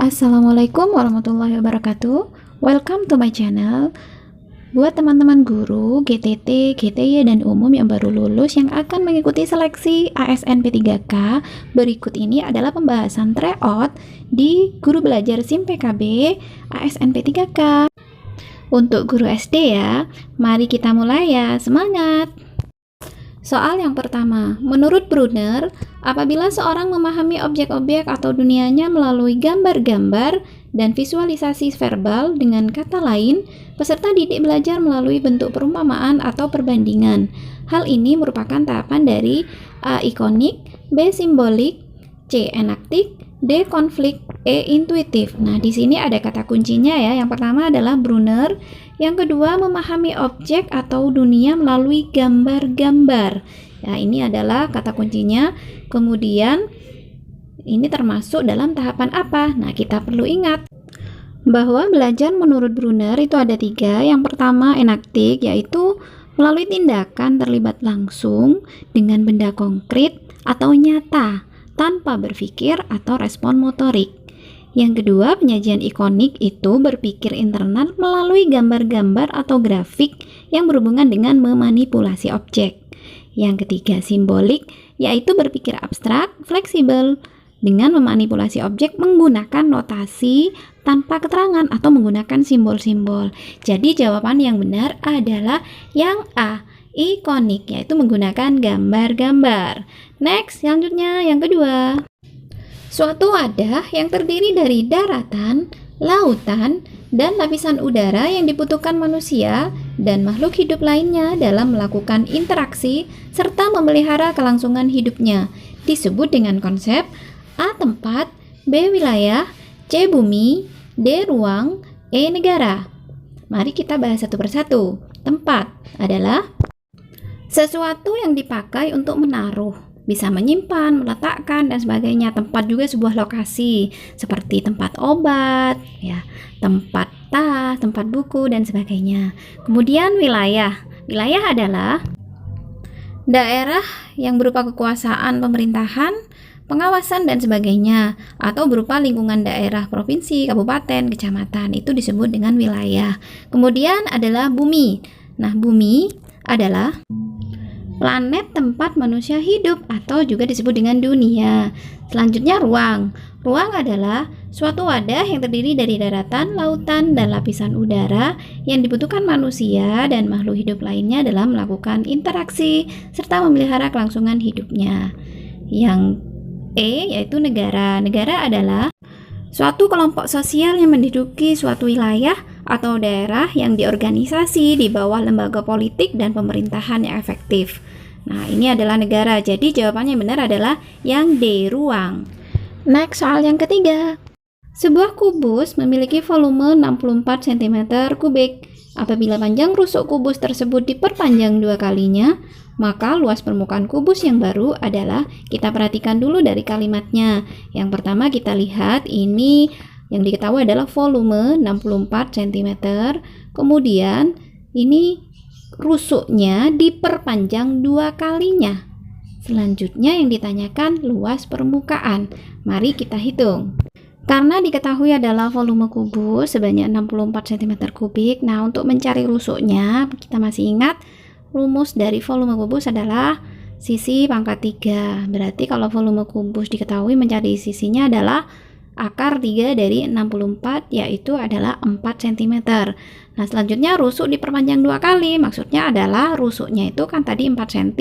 Assalamualaikum warahmatullahi wabarakatuh. Welcome to my channel. Buat teman-teman guru, GTT, GTY, dan umum yang baru lulus yang akan mengikuti seleksi ASN P3K, berikut ini adalah pembahasan tryout di Guru Belajar SIM PKB ASN P3K. Untuk guru SD ya, mari kita mulai ya, semangat! Soal yang pertama, menurut Brunner, apabila seorang memahami objek-objek atau dunianya melalui gambar-gambar dan visualisasi verbal, dengan kata lain, peserta didik belajar melalui bentuk perumpamaan atau perbandingan. Hal ini merupakan tahapan dari A. Ikonik, B. Simbolik, C. Enaktik, D. Konflik, E. Intuitif. Nah, di sini ada kata kuncinya ya. Yang pertama adalah Brunner, yang kedua memahami objek atau dunia melalui gambar-gambar. Ya, ini adalah kata kuncinya. Kemudian ini termasuk dalam tahapan apa? Nah, kita perlu ingat bahwa belajar menurut Brunner itu ada 3. Yang pertama enaktik, yaitu melalui tindakan terlibat langsung dengan benda konkret atau nyata tanpa berpikir atau respon motorik. Yang kedua, penyajian ikonik itu berpikir internal melalui gambar-gambar atau grafik yang berhubungan dengan memanipulasi objek. Yang ketiga, simbolik, yaitu berpikir abstrak, fleksibel dengan memanipulasi objek menggunakan notasi tanpa keterangan atau menggunakan simbol-simbol. Jadi jawaban yang benar adalah yang A, ikonik, yaitu menggunakan gambar-gambar. Next, selanjutnya yang kedua. Suatu wadah yang terdiri dari daratan, lautan, dan lapisan udara yang dibutuhkan manusia dan makhluk hidup lainnya dalam melakukan interaksi serta memelihara kelangsungan hidupnya disebut dengan konsep A. Tempat, B. Wilayah, C. Bumi, D. Ruang, E. Negara. Mari kita bahas satu persatu. Tempat adalah sesuatu yang dipakai untuk menaruh, bisa menyimpan, meletakkan, dan sebagainya. Tempat juga sebuah lokasi seperti tempat obat, ya, tempat tas, tempat buku, dan sebagainya. Kemudian wilayah. Wilayah adalah daerah yang berupa kekuasaan pemerintahan, pengawasan, dan sebagainya, atau berupa lingkungan daerah, provinsi, kabupaten, kecamatan. Itu disebut dengan wilayah. Kemudian adalah bumi. Nah, bumi adalah planet tempat manusia hidup atau juga disebut dengan dunia. Selanjutnya ruang. Ruang adalah suatu wadah yang terdiri dari daratan, lautan, dan lapisan udara yang dibutuhkan manusia dan makhluk hidup lainnya dalam melakukan interaksi serta memelihara kelangsungan hidupnya. Yang E yaitu negara. Negara adalah suatu kelompok sosial yang menduduki suatu wilayah atau daerah yang diorganisasi di bawah lembaga politik dan pemerintahan yang efektif. Nah, ini adalah negara. Jadi jawabannya yang benar adalah yang D, ruang. Next, soal yang ketiga. Sebuah kubus memiliki volume 64 cm kubik. Apabila panjang rusuk kubus tersebut diperpanjang 2 kalinya, maka luas permukaan kubus yang baru adalah, kita perhatikan dulu dari kalimatnya. Yang pertama kita lihat ini yang diketahui adalah volume 64 cm. Kemudian ini rusuknya diperpanjang 2 kalinya. Selanjutnya yang ditanyakan luas permukaan. Mari kita hitung. Karena diketahui adalah volume kubus sebanyak 64 cm kubik. Nah, untuk mencari rusuknya, kita masih ingat rumus dari volume kubus adalah sisi pangkat 3. Berarti kalau volume kubus diketahui, mencari sisinya adalah akar 3 dari 64, yaitu adalah 4 cm. Nah, selanjutnya rusuk diperpanjang 2 kali. Maksudnya adalah rusuknya itu kan tadi 4 cm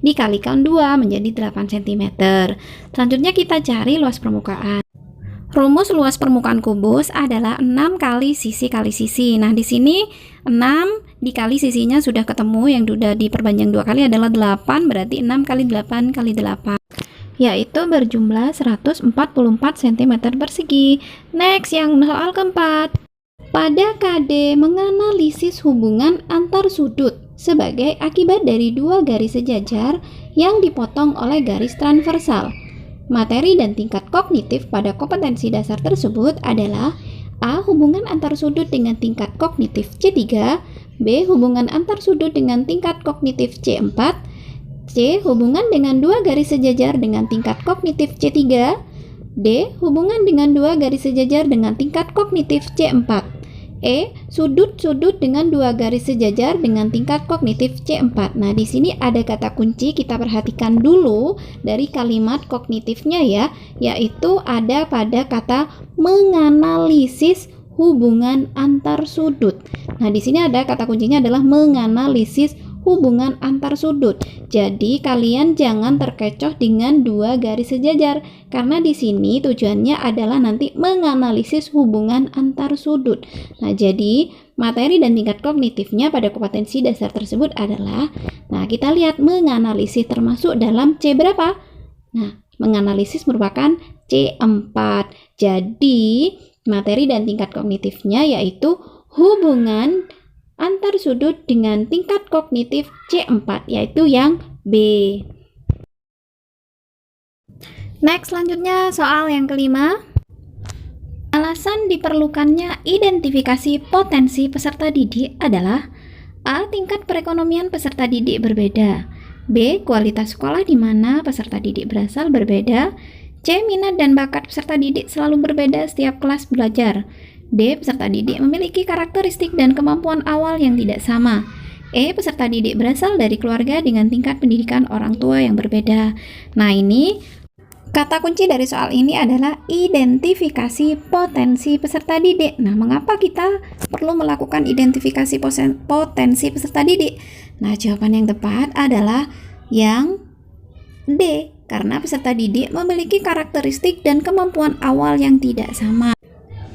dikalikan 2 menjadi 8 cm. Selanjutnya kita cari luas permukaan. Rumus luas permukaan kubus adalah 6 kali sisi kali sisi. Nah, di sini 6 dikali sisinya sudah ketemu, yang sudah diperpanjang 2 kali adalah 8, berarti 6 kali 8 kali 8. Yaitu berjumlah 144 cm persegi. Next, yang soal keempat. Pada KD menganalisis hubungan antar sudut sebagai akibat dari 2 garis sejajar yang dipotong oleh garis transversal. Materi dan tingkat kognitif pada kompetensi dasar tersebut adalah A. Hubungan antar sudut dengan tingkat kognitif C3, B. Hubungan antar sudut dengan tingkat kognitif C4, C. Hubungan dengan 2 garis sejajar dengan tingkat kognitif C3, D. Hubungan dengan dua garis sejajar dengan tingkat kognitif C4. E. Sudut-sudut dengan dua garis sejajar dengan tingkat kognitif C4. Nah, di sini ada kata kunci, kita perhatikan dulu dari kalimat kognitifnya ya, yaitu ada pada kata menganalisis hubungan antar sudut. Nah, di sini ada kata kuncinya adalah menganalisis hubungan antar sudut. Jadi kalian jangan terkecoh dengan dua garis sejajar karena di sini tujuannya adalah nanti menganalisis hubungan antar sudut. Nah, jadi materi dan tingkat kognitifnya pada kompetensi dasar tersebut adalah, nah kita lihat menganalisis termasuk dalam C berapa? Nah, menganalisis merupakan C4. Jadi materi dan tingkat kognitifnya yaitu hubungan antar sudut dengan tingkat kognitif C4, yaitu yang B. Next, selanjutnya soal yang kelima. Alasan diperlukannya identifikasi potensi peserta didik adalah A. Tingkat perekonomian peserta didik berbeda. B. Kualitas sekolah di mana peserta didik berasal berbeda. C. Minat dan bakat peserta didik selalu berbeda setiap kelas belajar. D. Peserta didik memiliki karakteristik dan kemampuan awal yang tidak sama. E. Peserta didik berasal dari keluarga dengan tingkat pendidikan orang tua yang berbeda. Nah, ini kata kunci dari soal ini adalah identifikasi potensi peserta didik. Nah, mengapa kita perlu melakukan identifikasi potensi peserta didik? Nah, jawaban yang tepat adalah yang D, karena peserta didik memiliki karakteristik dan kemampuan awal yang tidak sama.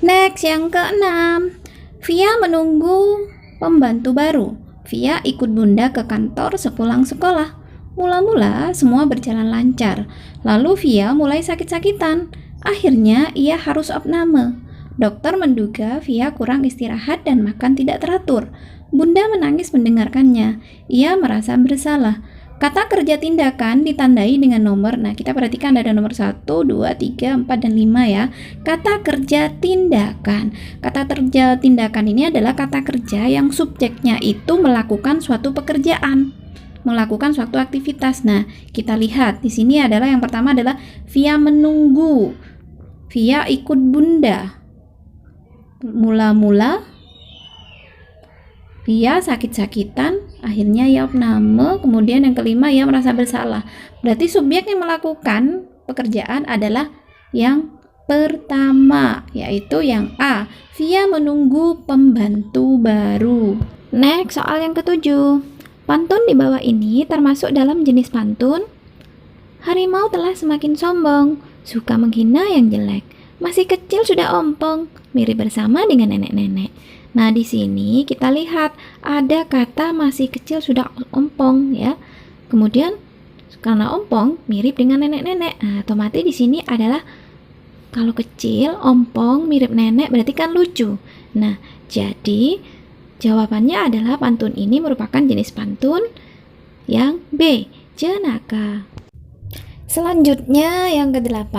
Next, yang keenam. Via menunggu pembantu baru. Via ikut bunda ke kantor sepulang sekolah. Mula-mula semua berjalan lancar. Lalu Via mulai sakit-sakitan. Akhirnya ia harus opname. Dokter menduga Via kurang istirahat dan makan tidak teratur. Bunda menangis mendengarkannya. Ia merasa bersalah. Kata kerja tindakan ditandai dengan nomor. Nah, kita perhatikan ada nomor 1, 2, 3, 4, dan 5 ya. Kata kerja tindakan. Kata kerja tindakan ini adalah kata kerja yang subjeknya itu melakukan suatu pekerjaan, melakukan suatu aktivitas. Nah, kita lihat di sini adalah yang pertama adalah Via menunggu. Via ikut bunda. Mula-mula Via sakit-sakitan, akhirnya ia opname, kemudian yang kelima ia merasa bersalah. Berarti subjek yang melakukan pekerjaan adalah yang pertama, yaitu yang A. Via menunggu pembantu baru. Next, soal yang ketujuh. Pantun di bawah ini termasuk dalam jenis pantun. Harimau telah semakin sombong, suka menghina yang jelek. Masih kecil sudah ompong, mirip bersama dengan nenek-nenek. Nah, di sini kita lihat ada kata masih kecil sudah ompong ya. Kemudian karena ompong mirip dengan nenek-nenek. Nah, otomatis di sini adalah kalau kecil, ompong, mirip nenek berarti kan lucu. Nah, jadi jawabannya adalah pantun ini merupakan jenis pantun yang B, jenaka. Selanjutnya yang ke-8,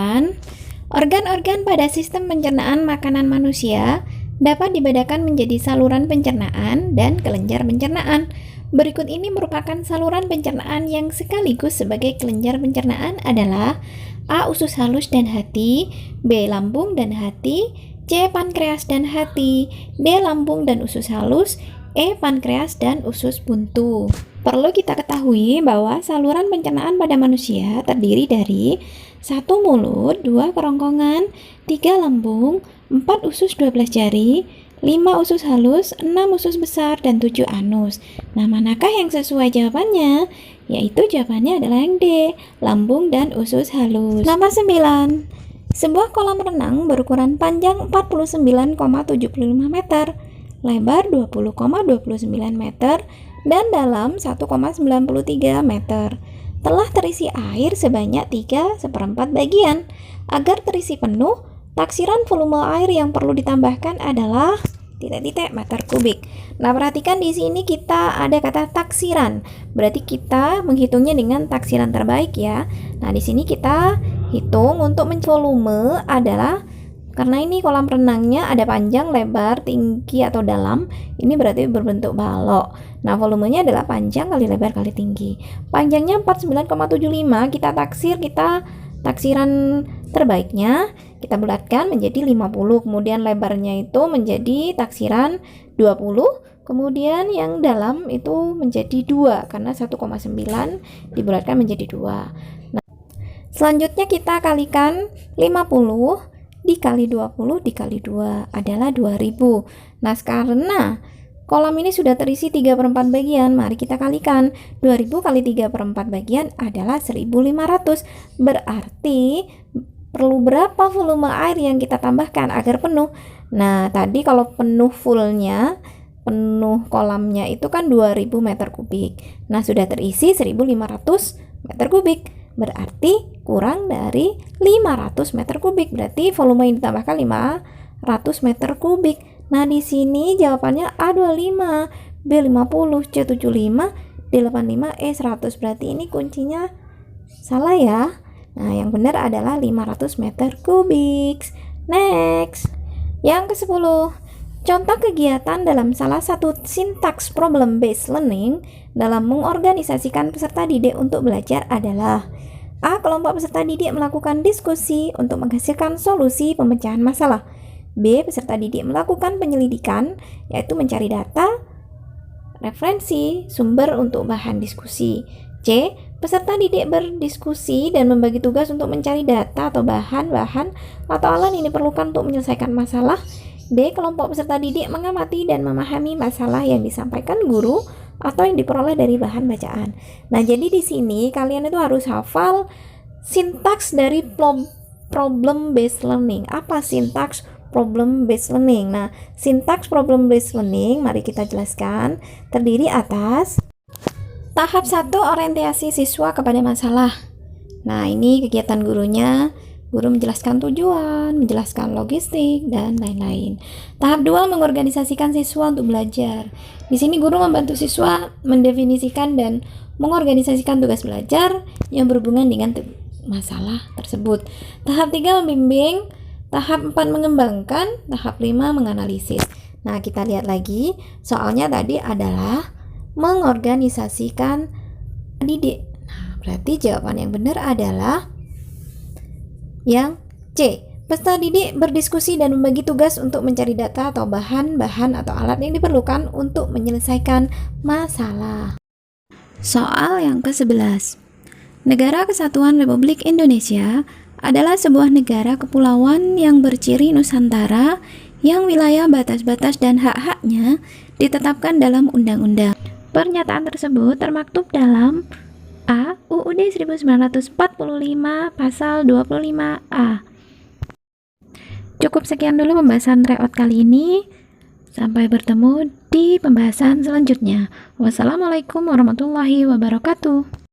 organ-organ pada sistem pencernaan makanan manusia dapat dibedakan menjadi saluran pencernaan dan kelenjar pencernaan. Berikut ini merupakan saluran pencernaan yang sekaligus sebagai kelenjar pencernaan adalah A. Usus halus dan hati, B. Lambung dan hati, C. Pankreas dan hati, D. Lambung dan usus halus, E. Pankreas dan usus buntu. Perlu kita ketahui bahwa saluran pencernaan pada manusia terdiri dari 1 mulut, 2 kerongkongan, 3 lambung, 4 usus 12 jari, 5 usus halus, 6 usus besar, dan 7 anus. Nah, manakah yang sesuai jawabannya? Yaitu jawabannya adalah yang D, lambung dan usus halus. Nomor 9. Sebuah kolam renang berukuran panjang 49,75 meter, lebar 20,29 meter, dan dalam 1,93 meter. Telah terisi air sebanyak 3/4 bagian. Agar terisi penuh, taksiran volume air yang perlu ditambahkan adalah titik-titik meter kubik. Nah, perhatikan di sini kita ada kata taksiran. Berarti kita menghitungnya dengan taksiran terbaik ya. Nah, di sini kita hitung untuk volume adalah karena ini kolam renangnya ada panjang, lebar, tinggi atau dalam, ini berarti berbentuk balok. Nah, volumenya adalah panjang kali lebar kali tinggi. Panjangnya 49,75, kita taksir, kita taksiran terbaiknya kita bulatkan menjadi 50, kemudian lebarnya itu menjadi taksiran 20, kemudian yang dalam itu menjadi 2 karena 1,9 dibulatkan menjadi 2. Nah, selanjutnya kita kalikan 50 dikali 20 dikali 2 adalah 20. Nah, karena kolam ini sudah terisi 3/4 bagian, mari kita kalikan. 2000 kali 3/4 bagian adalah 1500. Berarti perlu berapa volume air yang kita tambahkan agar penuh? Nah, tadi kalau penuh fullnya, penuh kolamnya itu kan 2000 meter kubik. Nah, sudah terisi 1500 meter kubik. Berarti kurang dari 500 meter kubik. Berarti volume yang ditambahkan 500 meter kubik. Nah, di sini jawabannya A25, B50, C75, D85, E100. Berarti ini kuncinya salah ya. Nah, yang benar adalah 500 meter kubik. Next. Yang ke-10. Contoh kegiatan dalam salah satu sintaks problem based learning dalam mengorganisasikan peserta didik untuk belajar adalah: A. Kelompok peserta didik melakukan diskusi untuk menghasilkan solusi pemecahan masalah. B. Peserta didik melakukan penyelidikan, yaitu mencari data, referensi, sumber untuk bahan diskusi. C. Peserta didik berdiskusi dan membagi tugas untuk mencari data atau bahan-bahan atau alat yang diperlukan untuk menyelesaikan masalah. D. Kelompok peserta didik mengamati dan memahami masalah yang disampaikan guru atau yang diperoleh dari bahan bacaan. Nah, jadi di sini kalian itu harus hafal sintaks dari problem based learning. Apa sintaks problem based learning? Nah, sintaks problem based learning mari kita jelaskan, terdiri atas tahap 1 orientasi siswa kepada masalah. Nah, ini kegiatan gurunya. Guru menjelaskan tujuan, menjelaskan logistik, dan lain-lain. Tahap 2 mengorganisasikan siswa untuk belajar. Di sini guru membantu siswa mendefinisikan dan mengorganisasikan tugas belajar yang berhubungan dengan masalah tersebut. Tahap 3 membimbing, tahap 4 mengembangkan, tahap 5 menganalisis. Nah, kita lihat lagi, soalnya tadi adalah mengorganisasikan didik. Nah, berarti jawaban yang benar adalah yang C. Peserta didik berdiskusi dan membagi tugas untuk mencari data atau bahan-bahan atau alat yang diperlukan untuk menyelesaikan masalah. Soal yang ke-11. Negara Kesatuan Republik Indonesia adalah sebuah negara kepulauan yang berciri Nusantara yang wilayah batas-batas dan hak-haknya ditetapkan dalam undang-undang. Pernyataan tersebut termaktub dalam A. UUD 1945 pasal 25A. Cukup sekian dulu pembahasan reot kali ini. Sampai bertemu di pembahasan selanjutnya. Wassalamualaikum warahmatullahi wabarakatuh.